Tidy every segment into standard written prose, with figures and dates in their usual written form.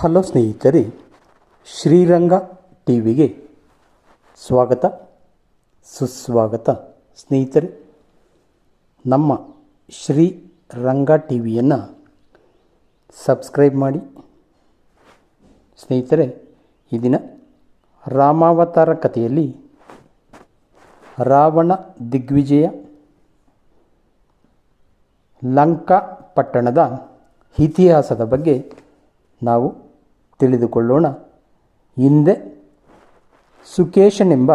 Hello ಸ್ನೇಹಿತರೆ, ಶ್ರೀರಂಗ ಟಿವಿಗೆ ಸ್ವಾಗತ ಸುಸ್ವಾಗತ. ಸ್ನೇಹಿತರೆ, ನಮ್ಮ ಶ್ರೀರಂಗ ಟಿವಿಯನ್ನು ಸಬ್ಸ್ಕ್ರೈಬ್ ಮಾಡಿ. ಸ್ನೇಹಿತರೆ, ಈ ದಿನ ರಾಮಾವತಾರ ಕಥೆಯಲ್ಲಿ ರಾವಣ ದಿಗ್ವಿಜಯ, ಲಂಕಾ ಪಟ್ಟಣದ ಇತಿಹಾಸದ ಬಗ್ಗೆ ನಾವು ತಿಳಿದುಕೊಳ್ಳೋಣ. ಹಿಂದೆ ಸುಕೇಶನೆಂಬ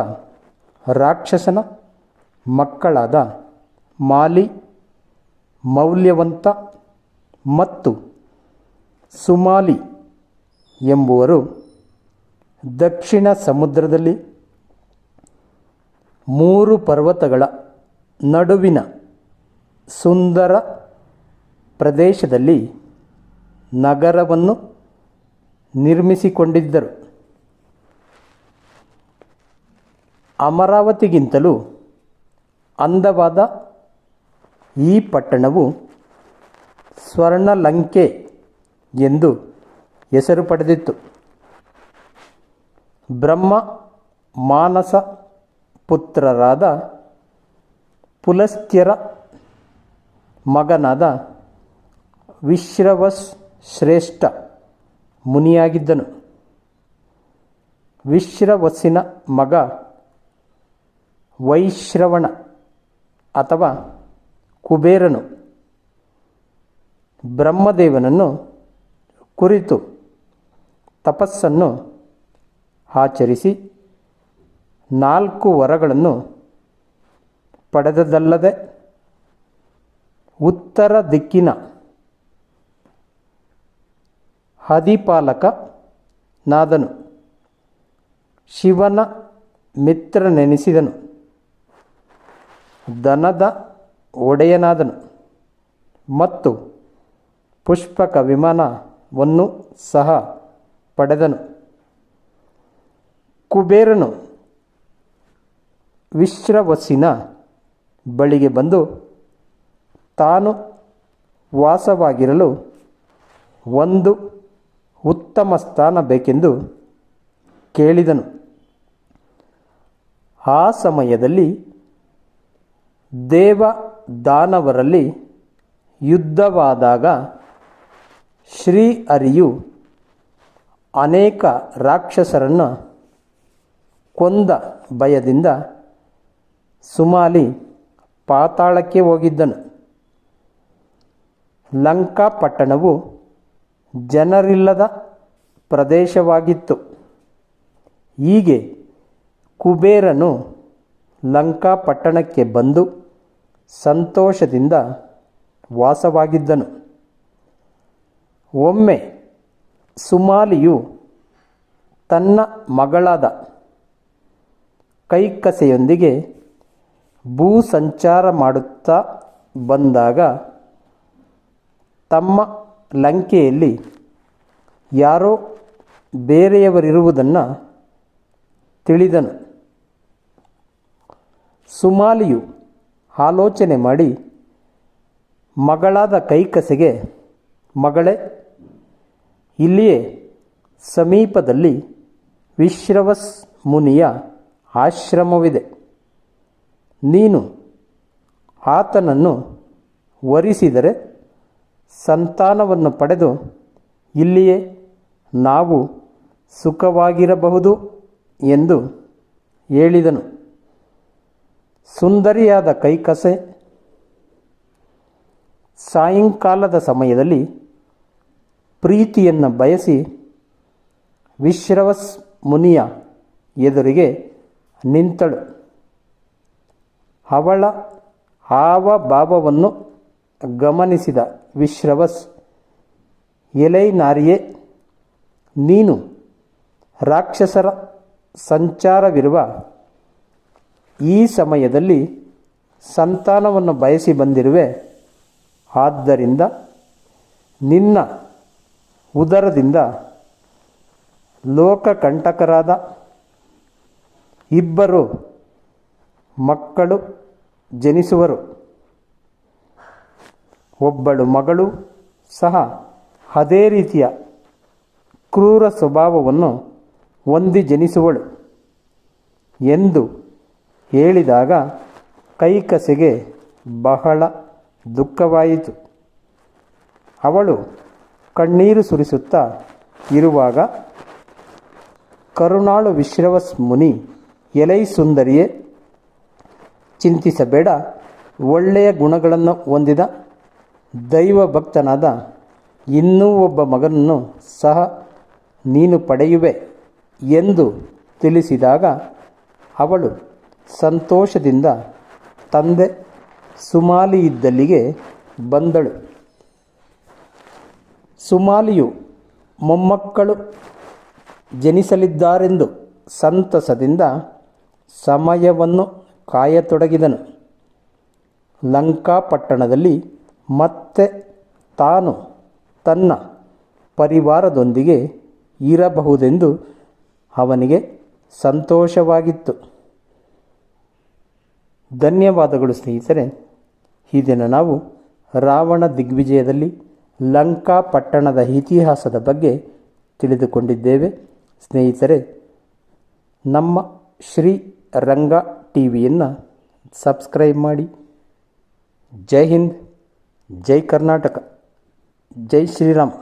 ರಾಕ್ಷಸನ ಮಕ್ಕಳಾದ ಮಾಲಿ, ಮೌಲ್ಯವಂತ ಮತ್ತು ಸುಮಾಲಿ ಎಂಬುವರು ದಕ್ಷಿಣ ಸಮುದ್ರದಲ್ಲಿ 3 ಪರ್ವತಗಳ ನಡುವಿನ ಸುಂದರ ಪ್ರದೇಶದಲ್ಲಿ ನಗರವನ್ನು ನಿರ್ಮಿಸಿಕೊಂಡಿದ್ದರು. ಅಮರಾವತಿಗಿಂತಲೂ ಅಂದವಾದ ಈ ಪಟ್ಟಣವು ಸ್ವರ್ಣಲಂಕೆ ಎಂದು ಹೆಸರು ಪಡೆದಿತ್ತು. ಬ್ರಹ್ಮ ಮಾನಸ ಪುತ್ರರಾದ ಪುಲಸ್ತ್ಯರ ಮಗನಾದ ವಿಶ್ರವಸ್ ಶ್ರೇಷ್ಠ ಮುನಿಯಾಗಿದ್ದನು. ವಿಶ್ರವಸ್ಸಿನ ಮಗ ವೈಶ್ರವಣ ಅಥವಾ ಕುಬೇರನು ಬ್ರಹ್ಮದೇವನನ್ನು ಕುರಿತು ತಪಸ್ಸನ್ನು ಆಚರಿಸಿ 4 ವರಗಳನ್ನು ಪಡೆದದ್ದಲ್ಲದೆ ಉತ್ತರ ದಿಕ್ಕಿನ ಅಧಿಪಾಲಕನಾದನು. ಶಿವನ ಮಿತ್ರನೆನಿಸಿದನು. ದನದ ಒಡೆಯನಾದನು ಮತ್ತು ಪುಷ್ಪಕ ವಿಮಾನವನ್ನು ಸಹ ಪಡೆದನು. ಕುಬೇರನು ವಿಶ್ರವಸ್ಸಿನ ಬಳಿಗೆ ಬಂದು ತಾನು ವಾಸವಾಗಿರಲು ಒಂದು ಉತ್ತಮ ಸ್ಥಾನ ಬೇಕೆಂದು ಕೇಳಿದನು. ಆ ಸಮಯದಲ್ಲಿ ದೇವ ದಾನವರಲ್ಲಿ ಯುದ್ಧವಾದಾಗ ಶ್ರೀಹರಿಯು ಅನೇಕ ರಾಕ್ಷಸರನ್ನು ಕೊಂದ ಭಯದಿಂದ ಸುಮಾಲಿ ಪಾತಾಳಕ್ಕೆ ಹೋಗಿದ್ದನು. ಲಂಕಾ ಪಟ್ಟಣವು ಜನರಿಲ್ಲದ ಪ್ರದೇಶವಾಗಿತ್ತು. ಹೀಗೆ ಕುಬೇರನು ಲಂಕಾ ಪಟ್ಟಣಕ್ಕೆ ಬಂದು ಸಂತೋಷದಿಂದ ವಾಸವಾಗಿದ್ದನು. ಒಮ್ಮೆ ಸುಮಾಲಿಯು ತನ್ನ ಮಗಳಾದ ಕೈಕಸೆಯೊಂದಿಗೆ ಭೂ ಸಂಚಾರ ಮಾಡುತ್ತಾ ಬಂದಾಗ ತಮ್ಮ ಲಂಕೆಯಲ್ಲಿ ಯಾರೋ ಬೇರೆಯವರಿರುವುದನ್ನು ತಿಳಿದನು. ಸುಮಾಲಿಯು ಆಲೋಚನೆ ಮಾಡಿ ಮಗಳಾದ ಕೈಕಸೆಗೆ, ಮಗಳೇ, ಇಲ್ಲಿಯೇ ಸಮೀಪದಲ್ಲಿ ವಿಶ್ರವಸ್ ಮುನಿಯ ಆಶ್ರಮವಿದೆ. ನೀನು ಆತನನ್ನು ವರಿಸಿದರೆ ಸಂತಾನವನ್ನು ಪಡೆದು ಇಲ್ಲಿಯೇ ನಾವು ಸುಖವಾಗಿರಬಹುದು ಎಂದು ಹೇಳಿದನು. ಸುಂದರಿಯಾದ ಕೈಕಸೆ ಸಾಯಂಕಾಲದ ಸಮಯದಲ್ಲಿ ಪ್ರೀತಿಯನ್ನು ಬಯಸಿ ವಿಶ್ರವಸ್ ಮುನಿಯ ಎದುರಿಗೆ ನಿಂತಳು. ಅವಳ ಹಾವಭಾವವನ್ನು ಗಮನಿಸಿದ ವಿಶ್ರವಸ್, ಎಲೈ ನಾರಿಯೇ, ನೀನು ರಾಕ್ಷಸರ ಸಂಚಾರವಿರುವ ಈ ಸಮಯದಲ್ಲಿ ಸಂತಾನವನ್ನು ಬಯಸಿ ಬಂದಿರುವೆ. ಆದ್ದರಿಂದ ನಿನ್ನ ಉದರದಿಂದ ಲೋಕಕಂಟಕರಾದ 2 ಮಕ್ಕಳು ಜನಿಸುವರು. ಒಬ್ಬಳು ಮಗಳು ಸಹ ಅದೇ ರೀತಿಯ ಕ್ರೂರ ಸ್ವಭಾವವನ್ನು ಹೊಂದಿ ಜನಿಸುವಳು ಎಂದು ಹೇಳಿದಾಗ ಕೈಕಸೆಗೆ ಬಹಳ ದುಃಖವಾಯಿತು. ಅವಳು ಕಣ್ಣೀರು ಸುರಿಸುತ್ತಾ ಇರುವಾಗ ಕರುಣಾಳು ವಿಶ್ರವಸ್ ಮುನಿ, ಎಲೈ ಸುಂದರಿಯೇ, ಚಿಂತಿಸಬೇಡ, ಒಳ್ಳೆಯ ಗುಣಗಳನ್ನು ಹೊಂದಿದ ದೈವಭಕ್ತನಾದ ಇನ್ನೂ ಒಬ್ಬ ಮಗನನ್ನು ಸಹ ನೀನು ಪಡೆಯುವೆ ಎಂದು ತಿಳಿಸಿದಾಗ ಅವಳು ಸಂತೋಷದಿಂದ ತಂದೆ ಸುಮಾಲಿ ಇದ್ದಲ್ಲಿಗೆ ಬಂದಳು. ಸುಮಾಲಿಯು ಮೊಮ್ಮಕ್ಕಳು ಜನಿಸಲಿದ್ದಾರೆಂದು ಸಂತಸದಿಂದ ಸಮಯವನ್ನು ಕಾಯತೊಡಗಿದನು. ಲಂಕಾಪಟ್ಟಣದಲ್ಲಿ ಮತ್ತೆ ತಾನು ತನ್ನ ಪರಿವಾರದೊಂದಿಗೆ ಇರಬಹುದೆಂದು ಅವನಿಗೆ ಸಂತೋಷವಾಗಿತ್ತು. ಧನ್ಯವಾದಗಳು ಸ್ನೇಹಿತರೆ. ಈ ದಿನ ನಾವು ರಾವಣ ದಿಗ್ವಿಜಯದಲ್ಲಿ ಲಂಕಾಪಟ್ಟಣದ ಇತಿಹಾಸದ ಬಗ್ಗೆ ತಿಳಿದುಕೊಂಡಿದ್ದೇವೆ. ಸ್ನೇಹಿತರೆ, ನಮ್ಮ ಶ್ರೀ ರಂಗ ಟಿವಿಯನ್ನು ಸಬ್ಸ್ಕ್ರೈಬ್ ಮಾಡಿ. ಜೈ ಹಿಂದ್, ಜೈ ಕರ್ನಾಟಕ, ಜೈ ಶ್ರೀರಾಮ್.